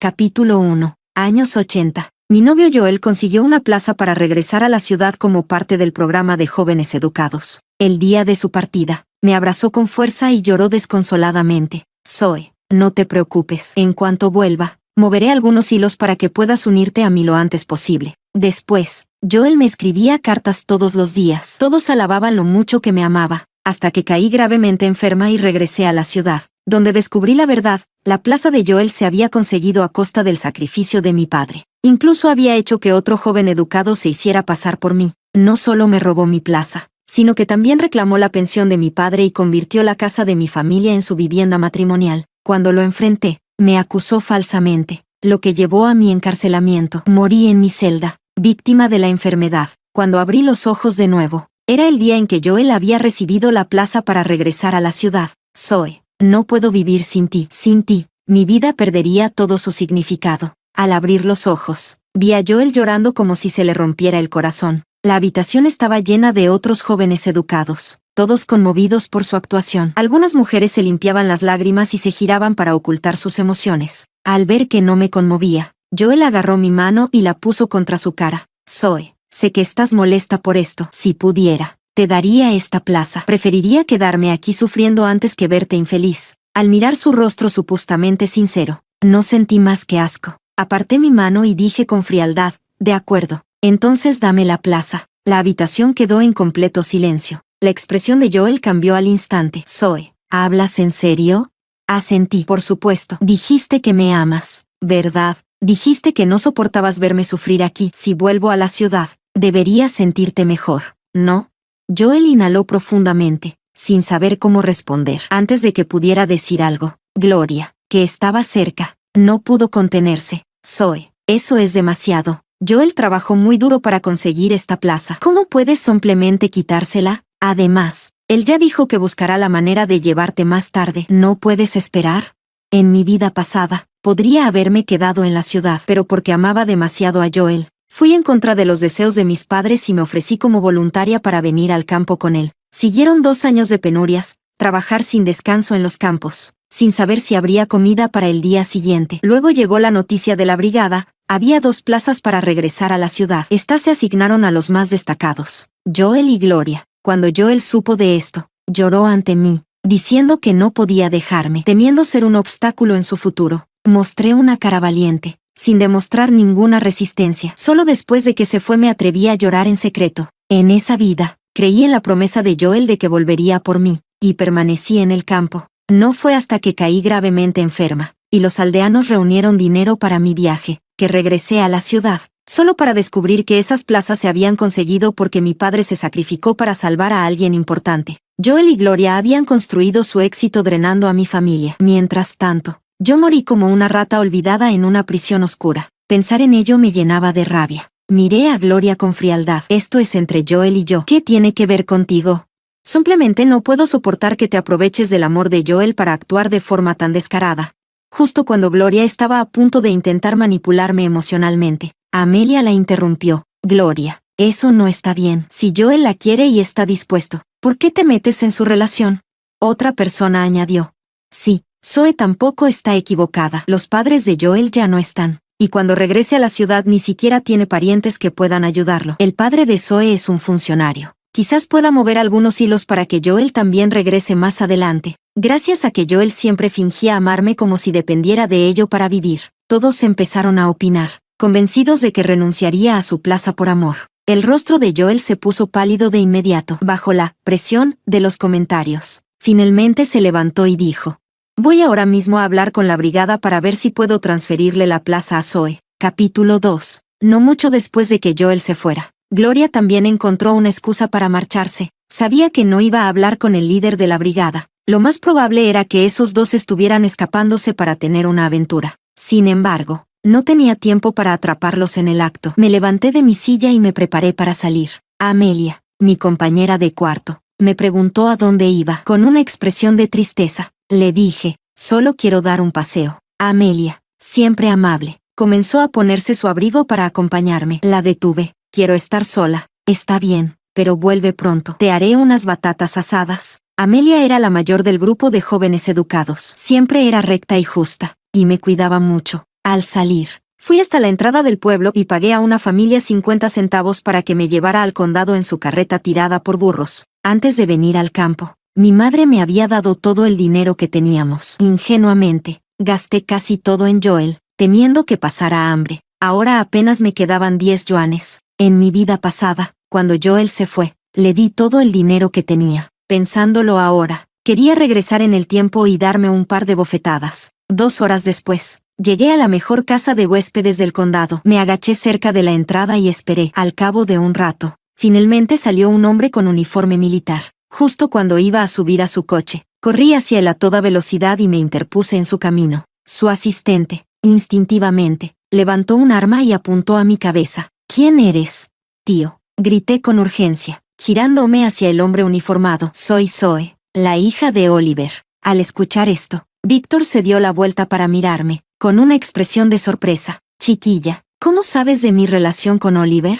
Capítulo 1. Años 80. Mi novio Joel consiguió una plaza para regresar a la ciudad como parte del programa de jóvenes educados. El día de su partida, me abrazó con fuerza y lloró desconsoladamente. Zoe, no te preocupes. En cuanto vuelva, moveré algunos hilos para que puedas unirte a mí lo antes posible. Después, Joel me escribía cartas todos los días. Todos alababan lo mucho que me amaba, hasta que caí gravemente enferma y regresé a la ciudad, donde descubrí la verdad. La plaza de Joel se había conseguido a costa del sacrificio de mi padre. Incluso había hecho que otro joven educado se hiciera pasar por mí. No solo me robó mi plaza, sino que también reclamó la pensión de mi padre y convirtió la casa de mi familia en su vivienda matrimonial. Cuando lo enfrenté, me acusó falsamente, lo que llevó a mi encarcelamiento. Morí en mi celda, víctima de la enfermedad. Cuando abrí los ojos de nuevo, era el día en que Joel había recibido la plaza para regresar a la ciudad. Zoe, no puedo vivir sin ti. Sin ti, mi vida perdería todo su significado. Al abrir los ojos, vi a Joel llorando como si se le rompiera el corazón. La habitación estaba llena de otros jóvenes educados, todos conmovidos por su actuación. Algunas mujeres se limpiaban las lágrimas y se giraban para ocultar sus emociones. Al ver que no me conmovía, Joel agarró mi mano y la puso contra su cara. Zoe, sé que estás molesta por esto. Si pudiera, te daría esta plaza. Preferiría quedarme aquí sufriendo antes que verte infeliz. Al mirar su rostro supustamente sincero, no sentí más que asco. Aparté mi mano y dije con frialdad, de acuerdo, entonces dame la plaza. La habitación quedó en completo silencio. La expresión de Joel cambió al instante. Zoe, ¿hablas en serio? Asentí. Por supuesto. Dijiste que me amas, ¿verdad? Dijiste que no soportabas verme sufrir aquí. Si vuelvo a la ciudad, deberías sentirte mejor, ¿no? Joel inhaló profundamente, sin saber cómo responder. Antes de que pudiera decir algo, Gloria, que estaba cerca, no pudo contenerse. Zoe, eso es demasiado. Joel trabajó muy duro para conseguir esta plaza. ¿Cómo puedes simplemente quitársela? Además, él ya dijo que buscará la manera de llevarte más tarde. ¿No puedes esperar? En mi vida pasada, podría haberme quedado en la ciudad, pero porque amaba demasiado a Joel, fui en contra de los deseos de mis padres y me ofrecí como voluntaria para venir al campo con él. Siguieron 2 años de penurias, trabajar sin descanso en los campos, sin saber si habría comida para el día siguiente. Luego llegó la noticia de la brigada, había 2 plazas para regresar a la ciudad. Estas se asignaron a los más destacados, Joel y Gloria. Cuando Joel supo de esto, lloró ante mí, diciendo que no podía dejarme, temiendo ser un obstáculo en su futuro. Mostré una cara valiente, sin demostrar ninguna resistencia. Solo después de que se fue me atreví a llorar en secreto. En esa vida, creí en la promesa de Joel de que volvería por mí, y permanecí en el campo. No fue hasta que caí gravemente enferma, y los aldeanos reunieron dinero para mi viaje, que regresé a la ciudad, solo para descubrir que esas plazas se habían conseguido porque mi padre se sacrificó para salvar a alguien importante. Joel y Gloria habían construido su éxito drenando a mi familia. Mientras tanto, yo morí como una rata olvidada en una prisión oscura. Pensar en ello me llenaba de rabia. Miré a Gloria con frialdad. Esto es entre Joel y yo. ¿Qué tiene que ver contigo? Simplemente no puedo soportar que te aproveches del amor de Joel para actuar de forma tan descarada. Justo cuando Gloria estaba a punto de intentar manipularme emocionalmente, Amelia la interrumpió. Gloria, eso no está bien. Si Joel la quiere y está dispuesto, ¿por qué te metes en su relación? Otra persona añadió. Sí, Zoe tampoco está equivocada. Los padres de Joel ya no están, y cuando regrese a la ciudad ni siquiera tiene parientes que puedan ayudarlo. El padre de Zoe es un funcionario. Quizás pueda mover algunos hilos para que Joel también regrese más adelante. Gracias a que Joel siempre fingía amarme como si dependiera de ello para vivir, todos empezaron a opinar, convencidos de que renunciaría a su plaza por amor. El rostro de Joel se puso pálido de inmediato, bajo la presión de los comentarios. Finalmente se levantó y dijo: voy ahora mismo a hablar con la brigada para ver si puedo transferirle la plaza a Zoe. Capítulo 2. No mucho después de que Joel se fuera, Gloria también encontró una excusa para marcharse. Sabía que no iba a hablar con el líder de la brigada. Lo más probable era que esos 2 estuvieran escapándose para tener una aventura. Sin embargo, no tenía tiempo para atraparlos en el acto. Me levanté de mi silla y me preparé para salir. Amelia, mi compañera de cuarto, me preguntó a dónde iba. Con una expresión de tristeza, le dije, solo quiero dar un paseo. Amelia, siempre amable, comenzó a ponerse su abrigo para acompañarme. La detuve. Quiero estar sola. Está bien, pero vuelve pronto. Te haré unas batatas asadas. Amelia era la mayor del grupo de jóvenes educados. Siempre era recta y justa, y me cuidaba mucho. Al salir, fui hasta la entrada del pueblo y pagué a una familia 50 centavos para que me llevara al condado en su carreta tirada por burros. Antes de venir al campo, mi madre me había dado todo el dinero que teníamos. Ingenuamente, gasté casi todo en Joel, temiendo que pasara hambre. Ahora apenas me quedaban 10 yuanes. En mi vida pasada, cuando Joel se fue, le di todo el dinero que tenía. Pensándolo ahora, quería regresar en el tiempo y darme un par de bofetadas. 2 horas después, llegué a la mejor casa de huéspedes del condado. Me agaché cerca de la entrada y esperé. Al cabo de un rato, finalmente salió un hombre con uniforme militar. Justo cuando iba a subir a su coche, corrí hacia él a toda velocidad y me interpuse en su camino. Su asistente, instintivamente, levantó un arma y apuntó a mi cabeza. ¿Quién eres, tío?, grité con urgencia, girándome hacia el hombre uniformado. Soy Zoe, la hija de Oliver. Al escuchar esto, Víctor se dio la vuelta para mirarme, con una expresión de sorpresa. Chiquilla, ¿cómo sabes de mi relación con Oliver?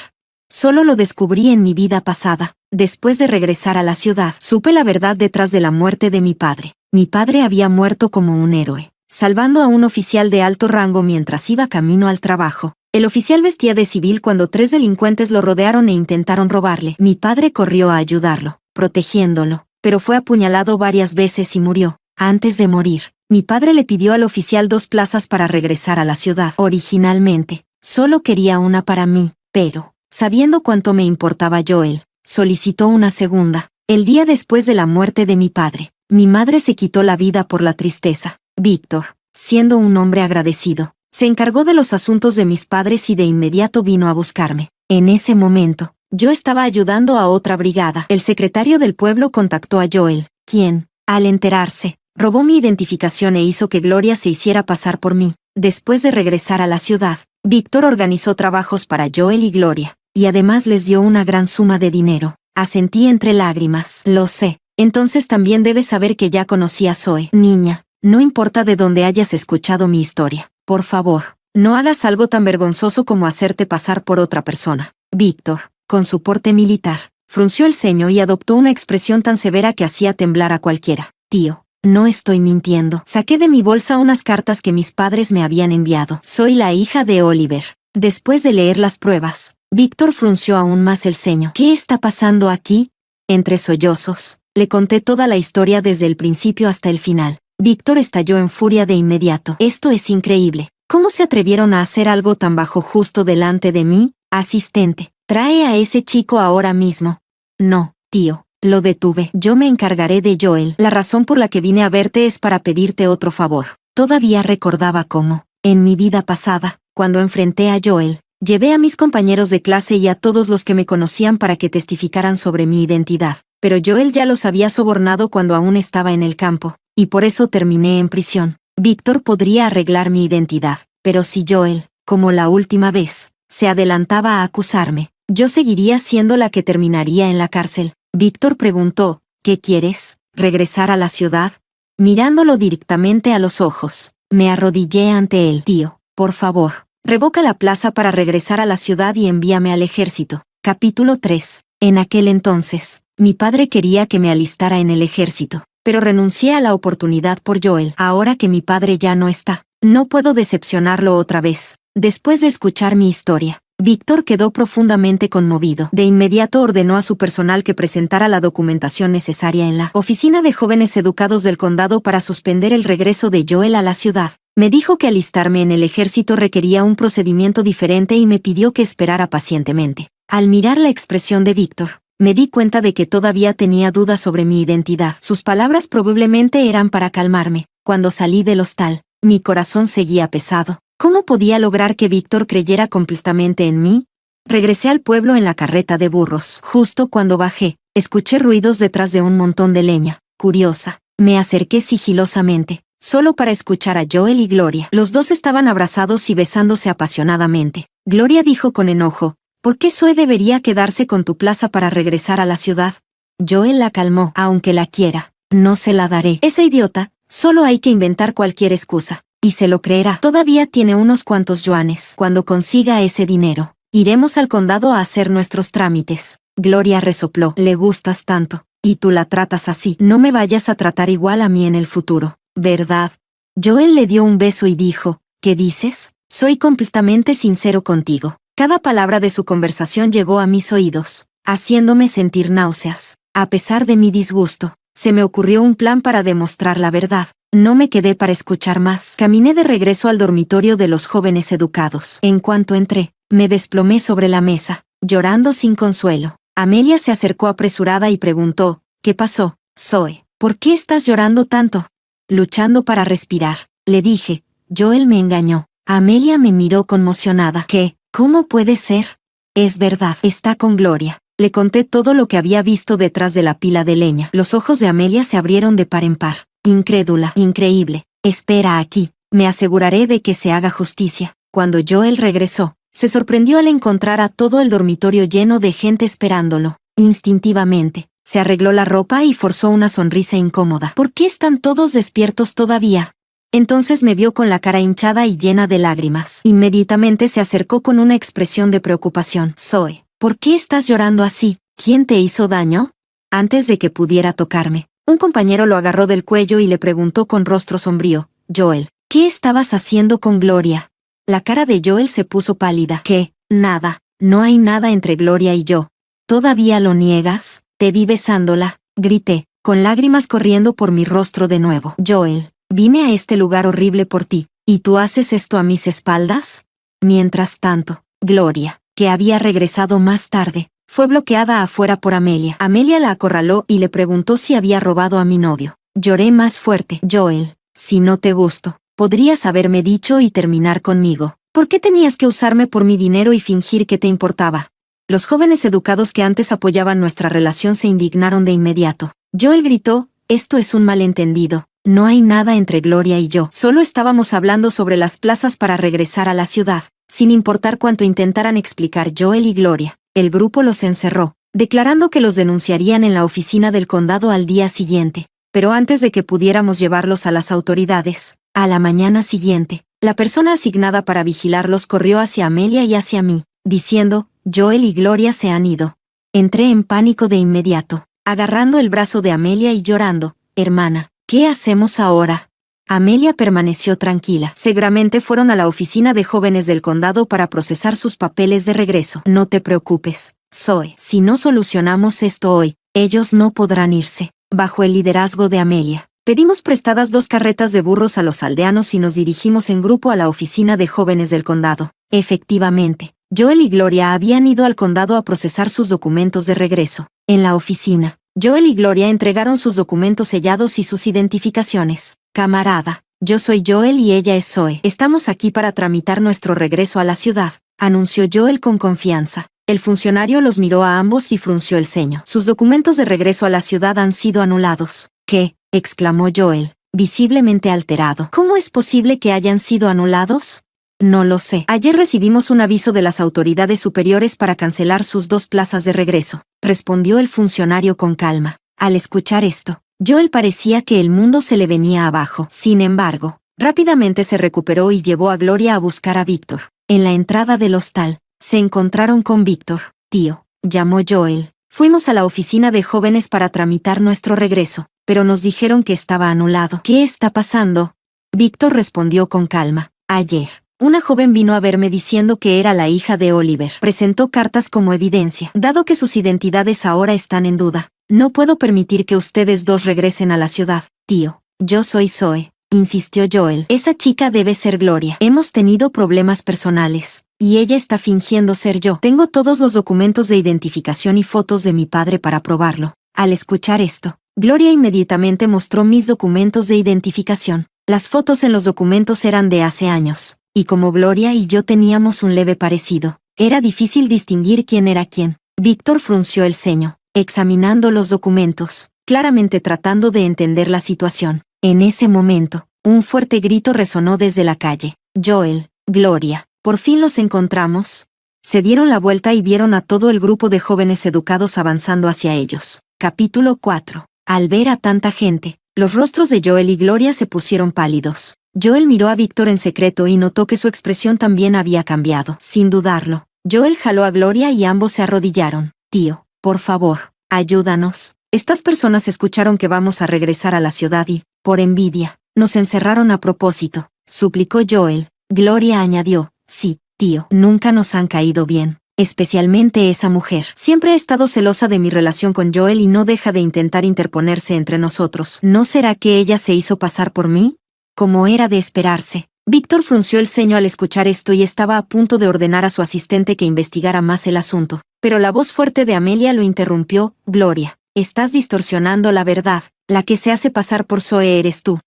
Solo lo descubrí en mi vida pasada. Después de regresar a la ciudad, supe la verdad detrás de la muerte de mi padre. Mi padre había muerto como un héroe, salvando a un oficial de alto rango mientras iba camino al trabajo. El oficial vestía de civil cuando 3 delincuentes lo rodearon e intentaron robarle. Mi padre corrió a ayudarlo, protegiéndolo, pero fue apuñalado varias veces y murió. Antes de morir, mi padre le pidió al oficial 2 plazas para regresar a la ciudad. Originalmente, solo quería una para mí, pero, sabiendo cuánto me importaba Joel, solicitó una segunda. El día después de la muerte de mi padre, mi madre se quitó la vida por la tristeza. Víctor, siendo un hombre agradecido, se encargó de los asuntos de mis padres y de inmediato vino a buscarme. En ese momento, yo estaba ayudando a otra brigada. El secretario del pueblo contactó a Joel, quien, al enterarse, robó mi identificación e hizo que Gloria se hiciera pasar por mí. Después de regresar a la ciudad, Víctor organizó trabajos para Joel y Gloria, y además les dio una gran suma de dinero. Asentí entre lágrimas. Lo sé. Entonces también debes saber que ya conocí a Zoe. Niña, no importa de dónde hayas escuchado mi historia, por favor, no hagas algo tan vergonzoso como hacerte pasar por otra persona. Víctor, con su porte militar, frunció el ceño y adoptó una expresión tan severa que hacía temblar a cualquiera. Tío, no estoy mintiendo. Saqué de mi bolsa unas cartas que mis padres me habían enviado. Soy la hija de Oliver. Después de leer las pruebas, Víctor frunció aún más el ceño. ¿Qué está pasando aquí? Entre sollozos, le conté toda la historia desde el principio hasta el final. Víctor estalló en furia de inmediato. Esto es increíble. ¿Cómo se atrevieron a hacer algo tan bajo justo delante de mí? Asistente, trae a ese chico ahora mismo. No, tío, lo detuve. Yo me encargaré de Joel. La razón por la que vine a verte es para pedirte otro favor. Todavía recordaba cómo, en mi vida pasada, cuando enfrenté a Joel, llevé a mis compañeros de clase y a todos los que me conocían para que testificaran sobre mi identidad. Pero Joel ya los había sobornado cuando aún estaba en el campo, y por eso terminé en prisión. Víctor podría arreglar mi identidad, pero si Joel, como la última vez, se adelantaba a acusarme, yo seguiría siendo la que terminaría en la cárcel. Víctor preguntó, ¿qué quieres? ¿Regresar a la ciudad? Mirándolo directamente a los ojos, me arrodillé ante él. Tío, por favor, revoca la plaza para regresar a la ciudad y envíame al ejército. Capítulo 3. En aquel entonces, mi padre quería que me alistara en el ejército, pero renuncié a la oportunidad por Joel. Ahora que mi padre ya no está, no puedo decepcionarlo otra vez. Después de escuchar mi historia, Víctor quedó profundamente conmovido. De inmediato ordenó a su personal que presentara la documentación necesaria en la Oficina de Jóvenes Educados del Condado para suspender el regreso de Joel a la ciudad. Me dijo que alistarme en el ejército requería un procedimiento diferente y me pidió que esperara pacientemente. Al mirar la expresión de Víctor, me di cuenta de que todavía tenía dudas sobre mi identidad. Sus palabras probablemente eran para calmarme. Cuando salí del hostal, mi corazón seguía pesado. ¿Cómo podía lograr que Víctor creyera completamente en mí? Regresé al pueblo en la carreta de burros. Justo cuando bajé, escuché ruidos detrás de un montón de leña. Curiosa, me acerqué sigilosamente, solo para escuchar a Joel y Gloria. Los dos estaban abrazados y besándose apasionadamente. Gloria dijo con enojo, ¿por qué Zoe debería quedarse con tu plaza para regresar a la ciudad? Joel la calmó. Aunque la quiera, no se la daré. Esa idiota, solo hay que inventar cualquier excusa. Y se lo creerá. Todavía tiene unos cuantos yuanes. Cuando consiga ese dinero, iremos al condado a hacer nuestros trámites. Gloria resopló. Le gustas tanto, y tú la tratas así. No me vayas a tratar igual a mí en el futuro, ¿verdad? Joel le dio un beso y dijo, ¿Qué dices? Soy completamente sincero contigo. Cada palabra de su conversación llegó a mis oídos, haciéndome sentir náuseas. A pesar de mi disgusto, se me ocurrió un plan para demostrar la verdad. No me quedé para escuchar más. Caminé de regreso al dormitorio de los jóvenes educados. En cuanto entré, me desplomé sobre la mesa, llorando sin consuelo. Amelia se acercó apresurada y preguntó, ¿qué pasó, Zoe? ¿Por qué estás llorando tanto? Luchando para respirar, le dije, Joel me engañó. Amelia me miró conmocionada. ¿Qué? ¿Cómo puede ser? Es verdad, está con Gloria. Le conté todo lo que había visto detrás de la pila de leña. Los ojos de Amelia se abrieron de par en par. Incrédula, increíble. Espera aquí, me aseguraré de que se haga justicia. Cuando Joel regresó, se sorprendió al encontrar a todo el dormitorio lleno de gente esperándolo. Instintivamente, se arregló la ropa y forzó una sonrisa incómoda. ¿Por qué están todos despiertos todavía? Entonces me vio con la cara hinchada y llena de lágrimas. Inmediatamente se acercó con una expresión de preocupación. Zoe, ¿por qué estás llorando así? ¿Quién te hizo daño? Antes de que pudiera tocarme, un compañero lo agarró del cuello y le preguntó con rostro sombrío, Joel, ¿qué estabas haciendo con Gloria? La cara de Joel se puso pálida. ¿Qué? Nada. No hay nada entre Gloria y yo. ¿Todavía lo niegas? Te vi besándola, grité, con lágrimas corriendo por mi rostro de nuevo. Joel, vine a este lugar horrible por ti, ¿y tú haces esto a mis espaldas? Mientras tanto, Gloria, que había regresado más tarde, fue bloqueada afuera por Amelia. Amelia la acorraló y le preguntó si había robado a mi novio. Lloré más fuerte. Joel, si no te gusto, podrías haberme dicho y terminar conmigo. ¿Por qué tenías que usarme por mi dinero y fingir que te importaba? Los jóvenes educados que antes apoyaban nuestra relación se indignaron de inmediato. Joel gritó, esto es un malentendido. No hay nada entre Gloria y yo. Solo estábamos hablando sobre las plazas para regresar a la ciudad. Sin importar cuánto intentaran explicar Joel y Gloria, el grupo los encerró, declarando que los denunciarían en la oficina del condado al día siguiente. Pero antes de que pudiéramos llevarlos a las autoridades, a la mañana siguiente, la persona asignada para vigilarlos corrió hacia Amelia y hacia mí, diciendo, Joel y Gloria se han ido. Entré en pánico de inmediato, agarrando el brazo de Amelia y llorando, hermana, ¿qué hacemos ahora? Amelia permaneció tranquila. Seguramente fueron a la oficina de jóvenes del condado para procesar sus papeles de regreso. No te preocupes, Zoe. Si no solucionamos esto hoy, ellos no podrán irse. Bajo el liderazgo de Amelia, pedimos prestadas 2 carretas de burros a los aldeanos y nos dirigimos en grupo a la oficina de jóvenes del condado. Efectivamente, Joel y Gloria habían ido al condado a procesar sus documentos de regreso. En la oficina, Joel y Gloria entregaron sus documentos sellados y sus identificaciones. Camarada, yo soy Joel y ella es Zoe. Estamos aquí para tramitar nuestro regreso a la ciudad, anunció Joel con confianza. El funcionario los miró a ambos y frunció el ceño. Sus documentos de regreso a la ciudad han sido anulados. ¿Qué? Exclamó Joel, visiblemente alterado. ¿Cómo es posible que hayan sido anulados? No lo sé. Ayer recibimos un aviso de las autoridades superiores para cancelar sus 2 plazas de regreso, respondió el funcionario con calma. Al escuchar esto, Joel parecía que el mundo se le venía abajo. Sin embargo, rápidamente se recuperó y llevó a Gloria a buscar a Víctor. En la entrada del hostal, se encontraron con Víctor. Tío, llamó Joel. Fuimos a la oficina de jóvenes para tramitar nuestro regreso, pero nos dijeron que estaba anulado. ¿Qué está pasando? Víctor respondió con calma. Ayer, una joven vino a verme diciendo que era la hija de Oliver. Presentó cartas como evidencia. Dado que sus identidades ahora están en duda, no puedo permitir que ustedes 2 regresen a la ciudad. Tío, yo soy Zoe, insistió Joel. Esa chica debe ser Gloria. Hemos tenido problemas personales, y ella está fingiendo ser yo. Tengo todos los documentos de identificación y fotos de mi padre para probarlo. Al escuchar esto, Gloria inmediatamente mostró mis documentos de identificación. Las fotos en los documentos eran de hace años, y como Gloria y yo teníamos un leve parecido, era difícil distinguir quién era quién. Víctor frunció el ceño, examinando los documentos, claramente tratando de entender la situación. En ese momento, un fuerte grito resonó desde la calle. Joel, Gloria, ¿por fin los encontramos? Se dieron la vuelta y vieron a todo el grupo de jóvenes educados avanzando hacia ellos. Capítulo 4. Al ver a tanta gente, los rostros de Joel y Gloria se pusieron pálidos. Joel miró a Víctor en secreto y notó que su expresión también había cambiado. Sin dudarlo, Joel jaló a Gloria y ambos se arrodillaron. Tío, por favor, ayúdanos. Estas personas escucharon que vamos a regresar a la ciudad y, por envidia, nos encerraron a propósito, suplicó Joel. Gloria añadió, sí, tío, nunca nos han caído bien. Especialmente esa mujer. Siempre he estado celosa de mi relación con Joel y no deja de intentar interponerse entre nosotros. ¿No será que ella se hizo pasar por mí? Como era de esperarse. Víctor frunció el ceño al escuchar esto y estaba a punto de ordenar a su asistente que investigara más el asunto. Pero la voz fuerte de Amelia lo interrumpió. Gloria, estás distorsionando la verdad. La que se hace pasar por Zoe eres tú.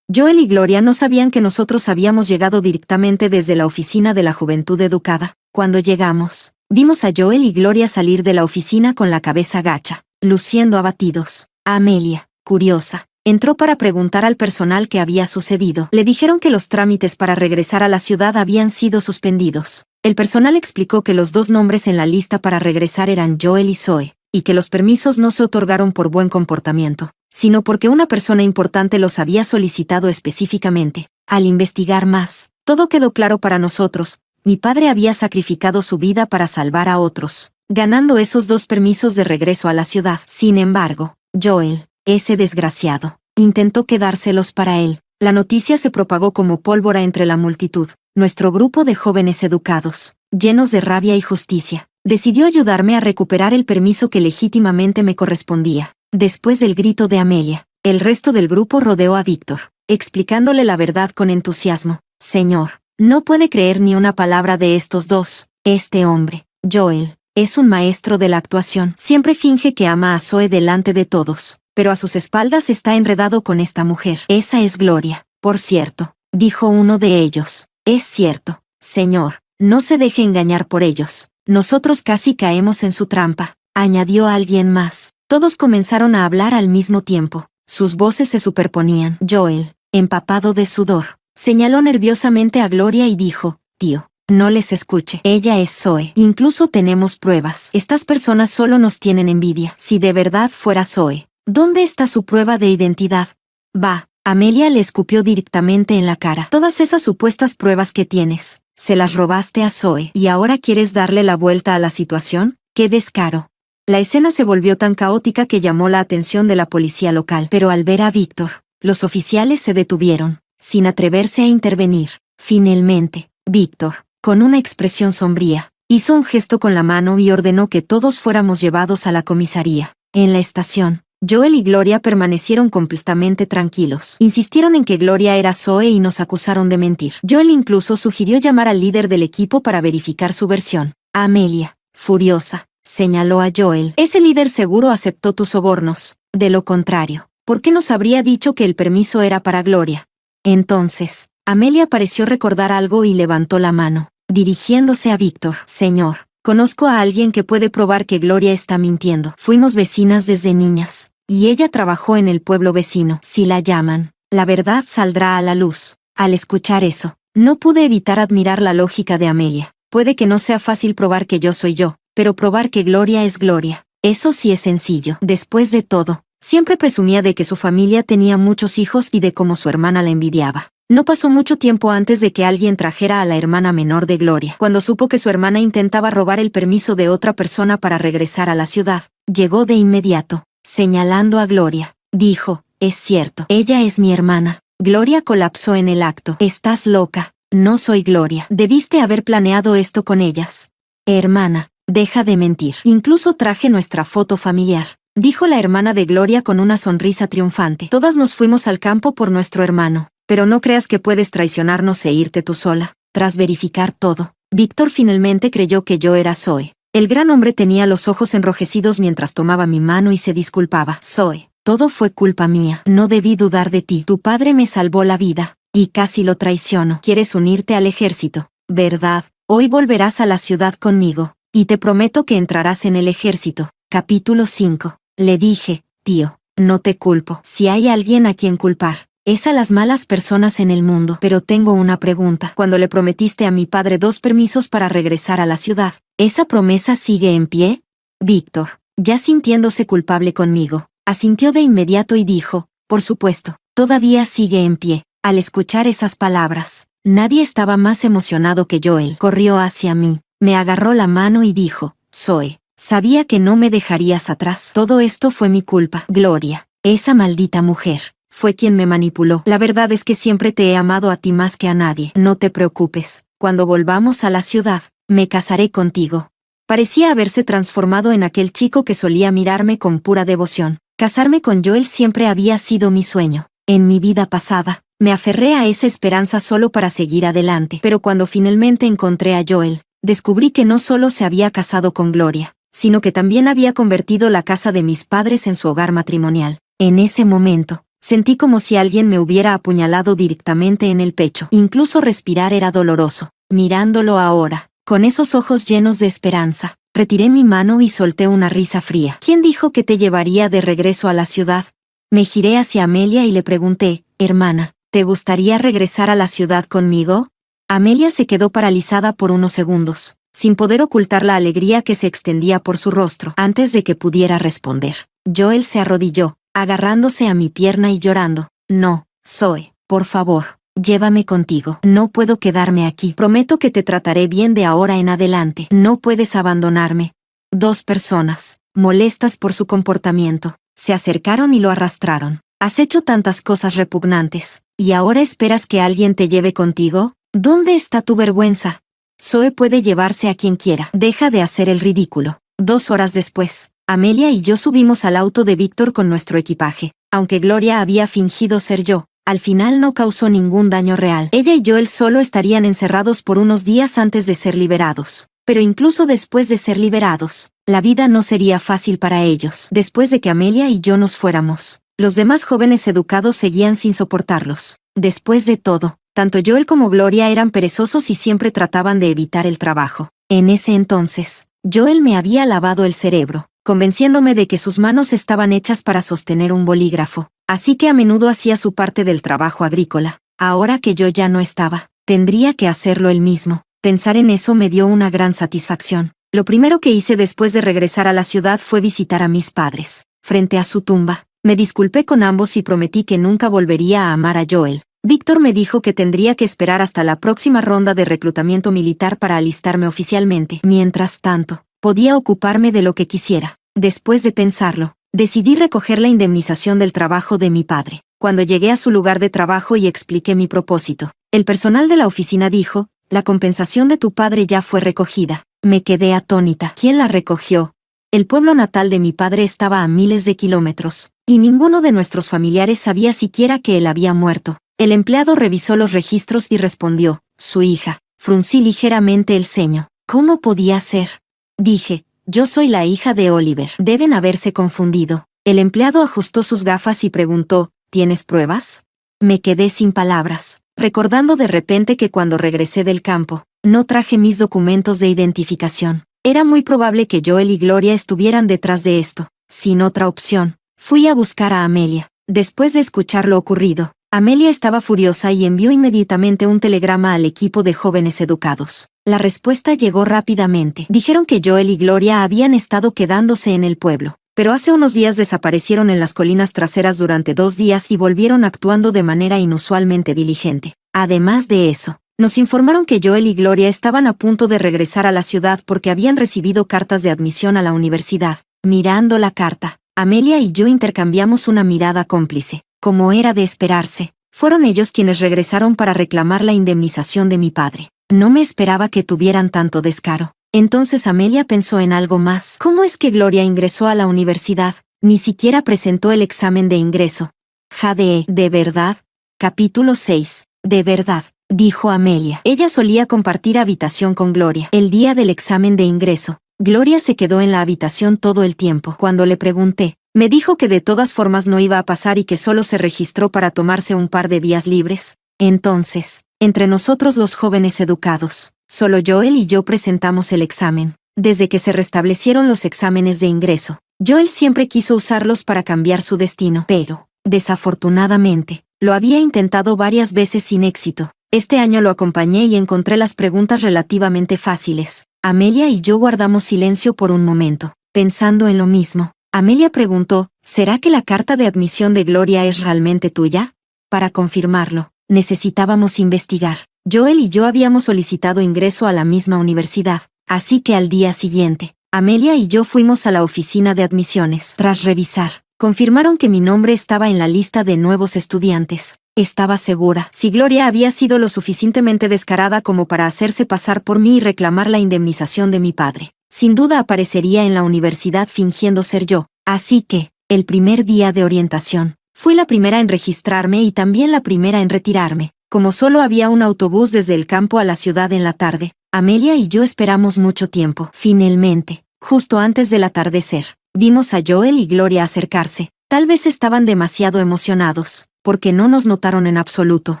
Joel y Gloria no sabían que nosotros habíamos llegado directamente desde la oficina de la Juventud Educada. Cuando llegamos, vimos a Joel y Gloria salir de la oficina con la cabeza gacha, luciendo abatidos. Amelia, curiosa, entró para preguntar al personal qué había sucedido. Le dijeron que los trámites para regresar a la ciudad habían sido suspendidos. El personal explicó que los 2 nombres en la lista para regresar eran Joel y Zoe, y que los permisos no se otorgaron por buen comportamiento, sino porque una persona importante los había solicitado específicamente. Al investigar más, todo quedó claro para nosotros. Mi padre había sacrificado su vida para salvar a otros, ganando esos 2 permisos de regreso a la ciudad. Sin embargo, Joel, ese desgraciado, intentó quedárselos para él. La noticia se propagó como pólvora entre la multitud. Nuestro grupo de jóvenes educados, llenos de rabia y justicia, decidió ayudarme a recuperar el permiso que legítimamente me correspondía. Después del grito de Amelia, el resto del grupo rodeó a Víctor, explicándole la verdad con entusiasmo. Señor, no puede creer ni una palabra de estos 2. Este hombre, Joel, es un maestro de la actuación. Siempre finge que ama a Zoe delante de todos, pero a sus espaldas está enredado con esta mujer. Esa es Gloria, por cierto, dijo uno de ellos. Es cierto, señor, no se deje engañar por ellos. Nosotros casi caemos en su trampa, añadió alguien más. Todos comenzaron a hablar al mismo tiempo. Sus voces se superponían. Joel, empapado de sudor, señaló nerviosamente a Gloria y dijo, tío, no les escuche. Ella es Zoe. Incluso tenemos pruebas. Estas personas solo nos tienen envidia. Si de verdad fuera Zoe, ¿dónde está su prueba de identidad? Va. Amelia le escupió directamente en la cara. Todas esas supuestas pruebas que tienes, se las robaste a Zoe. ¿Y ahora quieres darle la vuelta a la situación? ¡Qué descaro! La escena se volvió tan caótica que llamó la atención de la policía local. Pero al ver a Víctor, los oficiales se detuvieron, sin atreverse a intervenir. Finalmente, Víctor, con una expresión sombría, hizo un gesto con la mano y ordenó que todos fuéramos llevados a la comisaría. En la estación, Joel y Gloria permanecieron completamente tranquilos. Insistieron en que Gloria era Zoe y nos acusaron de mentir. Joel incluso sugirió llamar al líder del equipo para verificar su versión. Amelia, furiosa, señaló a Joel. Ese líder seguro aceptó tus sobornos. De lo contrario, ¿por qué nos habría dicho que el permiso era para Gloria? Entonces, Amelia pareció recordar algo y levantó la mano, dirigiéndose a Víctor. Señor, conozco a alguien que puede probar que Gloria está mintiendo. Fuimos vecinas desde niñas, y ella trabajó en el pueblo vecino. Si la llaman, la verdad saldrá a la luz. Al escuchar eso, no pude evitar admirar la lógica de Amelia. Puede que no sea fácil probar que yo soy yo, pero probar que Gloria es Gloria, eso sí es sencillo. Después de todo, siempre presumía de que su familia tenía muchos hijos y de cómo su hermana la envidiaba. No pasó mucho tiempo antes de que alguien trajera a la hermana menor de Gloria. Cuando supo que su hermana intentaba robar el permiso de otra persona para regresar a la ciudad, llegó de inmediato, señalando a Gloria. Dijo, es cierto, ella es mi hermana. Gloria colapsó en el acto. Estás loca, no soy Gloria. Debiste haber planeado esto con ellas. Hermana, deja de mentir. Incluso traje nuestra foto familiar, dijo la hermana de Gloria con una sonrisa triunfante. Todas nos fuimos al campo por nuestro hermano. Pero no creas que puedes traicionarnos e irte tú sola. Tras verificar todo, Víctor finalmente creyó que yo era Zoe. El gran hombre tenía los ojos enrojecidos mientras tomaba mi mano y se disculpaba. Zoe, todo fue culpa mía. No debí dudar de ti. Tu padre me salvó la vida, y casi lo traiciono. Quieres unirte al ejército, ¿verdad? Hoy volverás a la ciudad conmigo, y te prometo que entrarás en el ejército. Capítulo 5. Le dije, tío, no te culpo. Si hay alguien a quien culpar, es a las malas personas en el mundo. Pero tengo una pregunta. Cuando le prometiste a mi padre 2 permisos para regresar a la ciudad, ¿esa promesa sigue en pie? Víctor, ya sintiéndose culpable conmigo, asintió de inmediato y dijo, por supuesto, todavía sigue en pie. Al escuchar esas palabras, nadie estaba más emocionado que Joel. Corrió hacia mí, me agarró la mano y dijo, Zoe, sabía que no me dejarías atrás. Todo esto fue mi culpa. Gloria, esa maldita mujer, fue quien me manipuló. La verdad es que siempre te he amado a ti más que a nadie. No te preocupes. Cuando volvamos a la ciudad, me casaré contigo. Parecía haberse transformado en aquel chico que solía mirarme con pura devoción. Casarme con Joel siempre había sido mi sueño. En mi vida pasada, me aferré a esa esperanza solo para seguir adelante. Pero cuando finalmente encontré a Joel, descubrí que no solo se había casado con Gloria, sino que también había convertido la casa de mis padres en su hogar matrimonial. En ese momento, sentí como si alguien me hubiera apuñalado directamente en el pecho. Incluso respirar era doloroso. Mirándolo ahora, con esos ojos llenos de esperanza, retiré mi mano y solté una risa fría. ¿Quién dijo que te llevaría de regreso a la ciudad? Me giré hacia Amelia y le pregunté, hermana, ¿te gustaría regresar a la ciudad conmigo? Amelia se quedó paralizada por unos segundos, sin poder ocultar la alegría que se extendía por su rostro. Antes de que pudiera responder, Joel se arrodilló, agarrándose a mi pierna y llorando. No, Zoe, por favor. Llévame contigo. No puedo quedarme aquí. Prometo que te trataré bien de ahora en adelante. No puedes abandonarme. Dos personas, molestas por su comportamiento, se acercaron y lo arrastraron. Has hecho tantas cosas repugnantes, ¿y ahora esperas que alguien te lleve contigo? ¿Dónde está tu vergüenza? Zoe puede llevarse a quien quiera. Deja de hacer el ridículo. 2 horas después, Amelia y yo subimos al auto de Víctor con nuestro equipaje. Aunque Gloria había fingido ser yo, al final no causó ningún daño real. Ella y Joel solo estarían encerrados por unos días antes de ser liberados. Pero incluso después de ser liberados, la vida no sería fácil para ellos. Después de que Amelia y yo nos fuéramos, los demás jóvenes educados seguían sin soportarlos. Después de todo, tanto Joel como Gloria eran perezosos y siempre trataban de evitar el trabajo. En ese entonces, Joel me había lavado el cerebro, convenciéndome de que sus manos estaban hechas para sostener un bolígrafo. Así que a menudo hacía su parte del trabajo agrícola. Ahora que yo ya no estaba, tendría que hacerlo él mismo. Pensar en eso me dio una gran satisfacción. Lo primero que hice después de regresar a la ciudad fue visitar a mis padres. Frente a su tumba, me disculpé con ambos y prometí que nunca volvería a amar a Joel. Víctor me dijo que tendría que esperar hasta la próxima ronda de reclutamiento militar para alistarme oficialmente. Mientras tanto, podía ocuparme de lo que quisiera. Después de pensarlo, decidí recoger la indemnización del trabajo de mi padre. Cuando llegué a su lugar de trabajo y expliqué mi propósito, el personal de la oficina dijo, la compensación de tu padre ya fue recogida. Me quedé atónita. ¿Quién la recogió? El pueblo natal de mi padre estaba a miles de kilómetros, y ninguno de nuestros familiares sabía siquiera que él había muerto. El empleado revisó los registros y respondió, su hija. Fruncí ligeramente el ceño. ¿Cómo podía ser? Dije, yo soy la hija de Oliver. Deben haberse confundido. El empleado ajustó sus gafas y preguntó, ¿tienes pruebas? Me quedé sin palabras, recordando de repente que cuando regresé del campo, no traje mis documentos de identificación. Era muy probable que Joel y Gloria estuvieran detrás de esto. Sin otra opción, fui a buscar a Amelia. Después de escuchar lo ocurrido, Amelia estaba furiosa y envió inmediatamente un telegrama al equipo de jóvenes educados. La respuesta llegó rápidamente. Dijeron que Joel y Gloria habían estado quedándose en el pueblo, pero hace unos días desaparecieron en las colinas traseras durante 2 días y volvieron actuando de manera inusualmente diligente. Además de eso, nos informaron que Joel y Gloria estaban a punto de regresar a la ciudad porque habían recibido cartas de admisión a la universidad. Mirando la carta, Amelia y yo intercambiamos una mirada cómplice. Como era de esperarse, fueron ellos quienes regresaron para reclamar la indemnización de mi padre. No me esperaba que tuvieran tanto descaro. Entonces Amelia pensó en algo más. ¿Cómo es que Gloria ingresó a la universidad? Ni siquiera presentó el examen de ingreso. Jade, ¿de verdad? Capítulo 6. De verdad, dijo Amelia. Ella solía compartir habitación con Gloria. El día del examen de ingreso, Gloria se quedó en la habitación todo el tiempo. Cuando le pregunté, me dijo que de todas formas no iba a pasar y que solo se registró para tomarse un par de días libres. Entonces, entre nosotros los jóvenes educados, solo Joel y yo presentamos el examen. Desde que se restablecieron los exámenes de ingreso, Joel siempre quiso usarlos para cambiar su destino, pero, desafortunadamente, lo había intentado varias veces sin éxito. Este año lo acompañé y encontré las preguntas relativamente fáciles. Amelia y yo guardamos silencio por un momento, pensando en lo mismo. Amelia preguntó, ¿será que la carta de admisión de Gloria es realmente tuya? Para confirmarlo, necesitábamos investigar. Joel y yo habíamos solicitado ingreso a la misma universidad, así que al día siguiente, Amelia y yo fuimos a la oficina de admisiones. Tras revisar, Confirmaron que mi nombre estaba en la lista de nuevos estudiantes. Estaba segura. Si Gloria había sido lo suficientemente descarada como para hacerse pasar por mí y reclamar la indemnización de mi padre, sin duda aparecería en la universidad fingiendo ser yo. Así que, el primer día de orientación, fui la primera en registrarme y también la primera en retirarme. Como solo había un autobús desde el campo a la ciudad en la tarde, Amelia y yo esperamos mucho tiempo. Finalmente, justo antes del atardecer, vimos a Joel y Gloria acercarse. Tal vez estaban demasiado emocionados, porque no nos notaron en absoluto.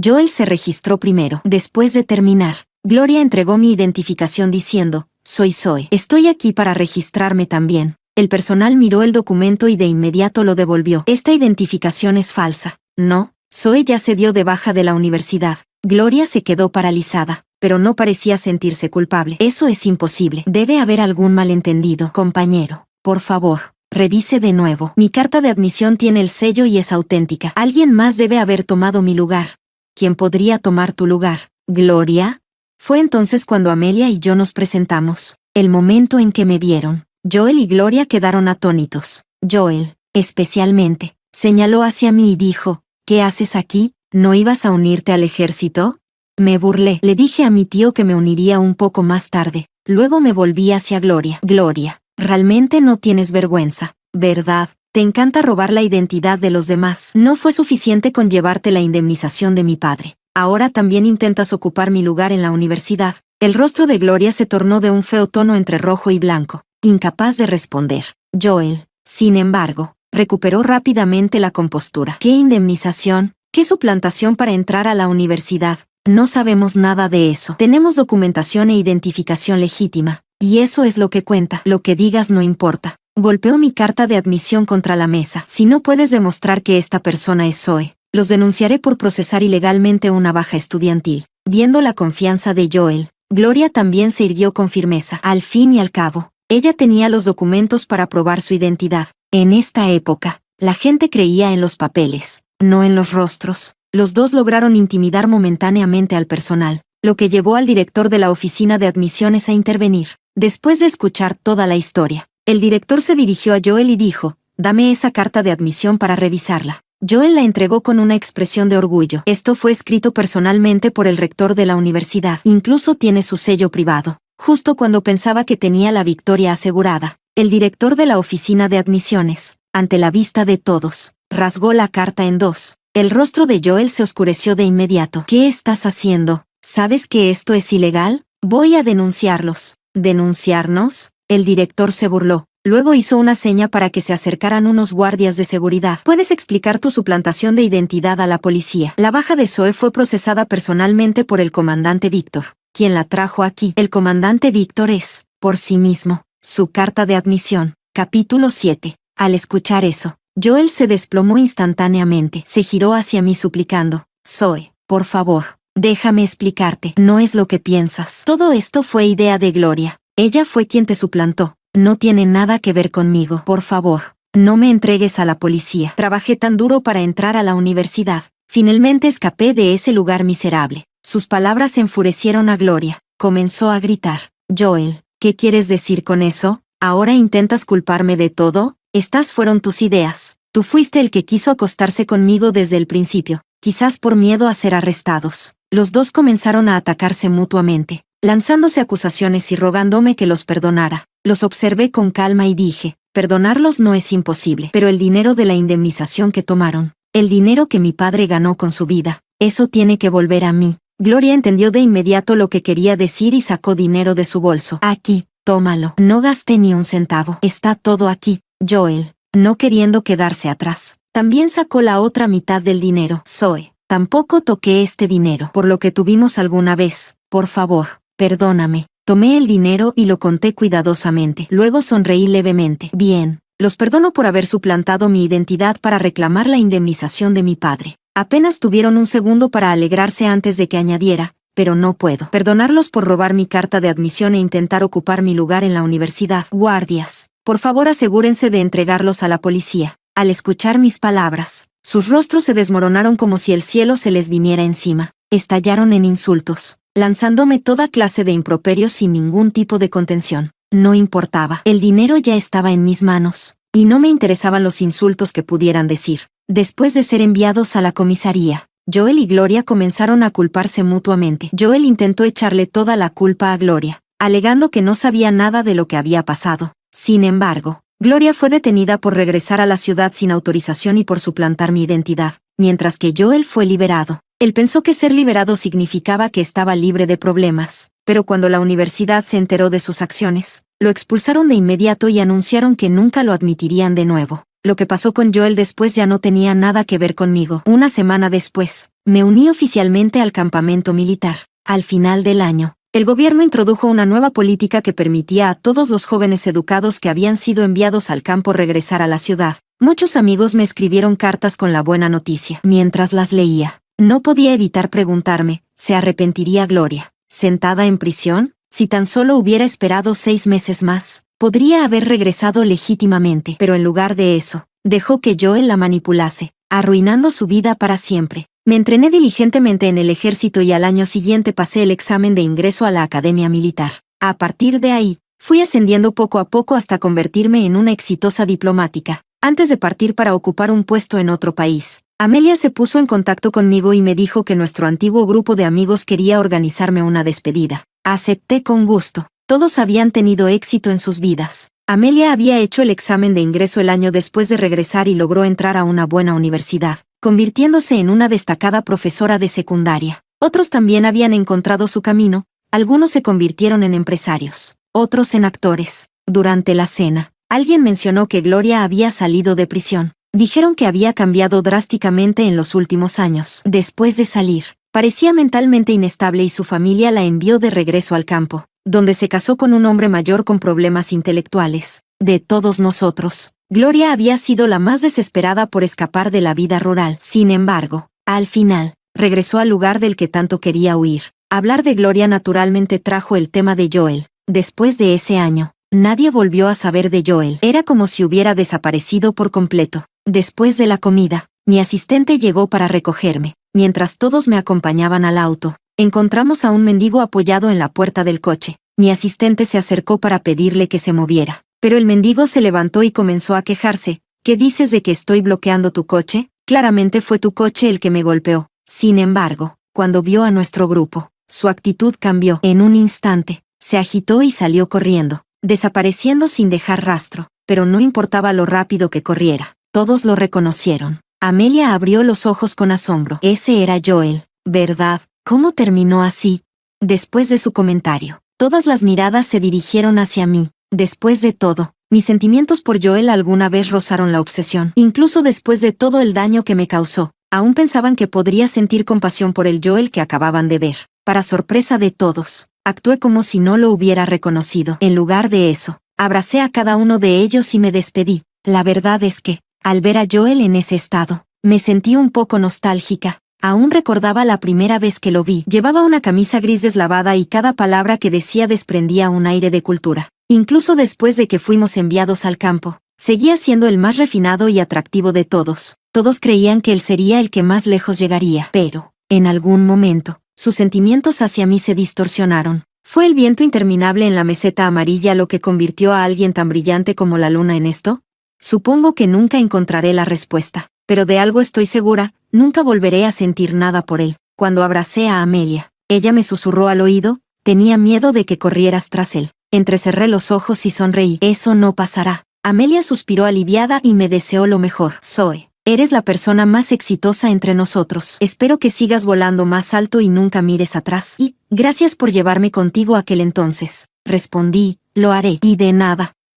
Joel se registró primero. Después de terminar, Gloria entregó mi identificación diciendo, «Soy Zoe. Estoy aquí para registrarme también». El personal miró el documento y de inmediato lo devolvió. «Esta identificación es falsa». «No». Zoe ya se dio de baja de la universidad. Gloria se quedó paralizada, pero no parecía sentirse culpable. «Eso es imposible. Debe haber algún malentendido, compañero. Por favor, revise de nuevo. Mi carta de admisión tiene el sello y es auténtica. Alguien más debe haber tomado mi lugar». «¿Quién podría tomar tu lugar? ¿Gloria?» Fue entonces cuando Amelia y yo nos presentamos. El momento en que me vieron, Joel y Gloria quedaron atónitos. Joel, especialmente, señaló hacia mí y dijo, «¿Qué haces aquí? ¿No ibas a unirte al ejército?» Me burlé. Le dije a mi tío que me uniría un poco más tarde. Luego me volví hacia Gloria. «Gloria, realmente no tienes vergüenza, ¿verdad? Te encanta robar la identidad de los demás. No fue suficiente con llevarte la indemnización de mi padre. Ahora también intentas ocupar mi lugar en la universidad». El rostro de Gloria se tornó de un feo tono entre rojo y blanco, incapaz de responder. Joel, sin embargo, recuperó rápidamente la compostura. «¿Qué indemnización? ¿Qué suplantación para entrar a la universidad? No sabemos nada de eso. Tenemos documentación e identificación legítima, y eso es lo que cuenta. Lo que digas no importa». Golpeó mi carta de admisión contra la mesa. «Si no puedes demostrar que esta persona es Zoe, los denunciaré por procesar ilegalmente una baja estudiantil». Viendo la confianza de Joel, Gloria también se irguió con firmeza. Al fin y al cabo, ella tenía los documentos para probar su identidad. En esta época, la gente creía en los papeles, no en los rostros. Los dos lograron intimidar momentáneamente al personal, lo que llevó al director de la oficina de admisiones a intervenir. Después de escuchar toda la historia, el director se dirigió a Joel y dijo, «Dame esa carta de admisión para revisarla». Joel la entregó con una expresión de orgullo. «Esto fue escrito personalmente por el rector de la universidad. Incluso tiene su sello privado». Justo cuando pensaba que tenía la victoria asegurada, el director de la oficina de admisiones, ante la vista de todos, rasgó la carta en dos. El rostro de Joel se oscureció de inmediato. «¿Qué estás haciendo? ¿Sabes que esto es ilegal? Voy a denunciarlos». «¿Denunciarnos?». El director se burló. Luego hizo una seña para que se acercaran unos guardias de seguridad. «¿Puedes explicar tu suplantación de identidad a la policía?» La baja de Zoe fue procesada personalmente por el comandante Víctor, quien la trajo aquí. El comandante Víctor es, por sí mismo, su carta de admisión. Capítulo 7. Al escuchar eso, Joel se desplomó instantáneamente. Se giró hacia mí suplicando, «Zoe, por favor, déjame explicarte. No es lo que piensas. Todo esto fue idea de Gloria. Ella fue quien te suplantó. No tiene nada que ver conmigo. Por favor, no me entregues a la policía. Trabajé tan duro para entrar a la universidad. Finalmente escapé de ese lugar miserable». Sus palabras enfurecieron a Gloria. Comenzó a gritar. «Joel, ¿qué quieres decir con eso? ¿Ahora intentas culparme de todo? Estas fueron tus ideas. Tú fuiste el que quiso acostarse conmigo desde el principio, quizás por miedo a ser arrestados». Los dos comenzaron a atacarse mutuamente, lanzándose acusaciones y rogándome que los perdonara. Los observé con calma y dije, «Perdonarlos no es imposible, pero el dinero de la indemnización que tomaron, el dinero que mi padre ganó con su vida, eso tiene que volver a mí». Gloria entendió de inmediato lo que quería decir y sacó dinero de su bolso. «Aquí, tómalo. No gasté ni un centavo. Está todo aquí». Joel, no queriendo quedarse atrás, también sacó la otra mitad del dinero. «Zoe, tampoco toqué este dinero por lo que tuvimos alguna vez. Por favor, perdóname». Tomé el dinero y lo conté cuidadosamente. Luego sonreí levemente. «Bien, los perdono por haber suplantado mi identidad para reclamar la indemnización de mi padre». Apenas tuvieron un segundo para alegrarse antes de que añadiera, «Pero no puedo perdonarlos por robar mi carta de admisión e intentar ocupar mi lugar en la universidad. Guardias, por favor asegúrense de entregarlos a la policía». Al escuchar mis palabras, sus rostros se desmoronaron como si el cielo se les viniera encima. Estallaron en insultos, lanzándome toda clase de improperios sin ningún tipo de contención. No importaba. El dinero ya estaba en mis manos. y no me interesaban los insultos que pudieran decir. Después de ser enviados a la comisaría, Joel y Gloria comenzaron a culparse mutuamente. Joel intentó echarle toda la culpa a Gloria, alegando que no sabía nada de lo que había pasado. Sin embargo, Gloria fue detenida por regresar a la ciudad sin autorización y por suplantar mi identidad, mientras que Joel fue liberado. Él pensó que ser liberado significaba que estaba libre de problemas, pero cuando la universidad se enteró de sus acciones, lo expulsaron de inmediato y anunciaron que nunca lo admitirían de nuevo. Lo que pasó con Joel después ya no tenía nada que ver conmigo. Una semana después, me uní oficialmente al campamento militar. Al final del año, el gobierno introdujo una nueva política que permitía a todos los jóvenes educados que habían sido enviados al campo regresar a la ciudad. Muchos amigos me escribieron cartas con la buena noticia. Mientras las leía, no podía evitar preguntarme, ¿se arrepentiría Gloria, sentada en prisión? Si tan solo hubiera esperado 6 meses más, podría haber regresado legítimamente. Pero en lugar de eso, dejó que Joel la manipulase, arruinando su vida para siempre. Me entrené diligentemente en el ejército y al año siguiente pasé el examen de ingreso a la academia militar. A partir de ahí, fui ascendiendo poco a poco hasta convertirme en una exitosa diplomática. Antes de partir para ocupar un puesto en otro país, Amelia se puso en contacto conmigo y me dijo que nuestro antiguo grupo de amigos quería organizarme una despedida. Acepté con gusto. Todos habían tenido éxito en sus vidas. Amelia había hecho el examen de ingreso el año después de regresar y logró entrar a una buena universidad, convirtiéndose en una destacada profesora de secundaria. Otros también habían encontrado su camino, algunos se convirtieron en empresarios, otros en actores. Durante la cena, alguien mencionó que Gloria había salido de prisión. Dijeron que había cambiado drásticamente en los últimos años. Después de salir, parecía mentalmente inestable y su familia la envió de regreso al campo, donde se casó con un hombre mayor con problemas intelectuales. De todos nosotros, Gloria había sido la más desesperada por escapar de la vida rural. Sin embargo, al final, regresó al lugar del que tanto quería huir. Hablar de Gloria naturalmente trajo el tema de Joel. Después de ese año, nadie volvió a saber de Joel. Era como si hubiera desaparecido por completo. Después de la comida, mi asistente llegó para recogerme. Mientras todos me acompañaban al auto, encontramos a un mendigo apoyado en la puerta del coche. Mi asistente se acercó para pedirle que se moviera, pero el mendigo se levantó y comenzó a quejarse. ¿Qué dices de que estoy bloqueando tu coche? Claramente fue tu coche el que me golpeó. Sin embargo, cuando vio a nuestro grupo, su actitud cambió. En un instante, se agitó y salió corriendo, desapareciendo sin dejar rastro, pero no importaba lo rápido que corriera. Todos lo reconocieron. Amelia abrió los ojos con asombro. Ese era Joel, ¿verdad? ¿Cómo terminó así? Después de su comentario, todas las miradas se dirigieron hacia mí. Después de todo, mis sentimientos por Joel alguna vez rozaron la obsesión. Incluso después de todo el daño que me causó, aún pensaban que podría sentir compasión por el Joel que acababan de ver. Para sorpresa de todos, actué como si no lo hubiera reconocido. En lugar de eso, abracé a cada uno de ellos y me despedí. La verdad es que, al ver a Joel en ese estado, me sentí un poco nostálgica. Aún recordaba la primera vez que lo vi. Llevaba una camisa gris deslavada y cada palabra que decía desprendía un aire de cultura. Incluso después de que fuimos enviados al campo, seguía siendo el más refinado y atractivo de todos. Todos creían que él sería el que más lejos llegaría. Pero, en algún momento, sus sentimientos hacia mí se distorsionaron. ¿Fue el viento interminable en la meseta amarilla lo que convirtió a alguien tan brillante como la luna en esto? Supongo que nunca encontraré la respuesta, pero de algo estoy segura, nunca volveré a sentir nada por él. Cuando abracé a Amelia, ella me susurró al oído, tenía miedo de que corrieras tras él. Entrecerré los ojos y sonreí. Eso no pasará. Amelia suspiró aliviada y me deseó lo mejor. Zoe, eres la persona más exitosa entre nosotros. Espero que sigas volando más alto y nunca mires atrás. Y, gracias por llevarme contigo aquel entonces. Respondí, lo haré. Y de nada.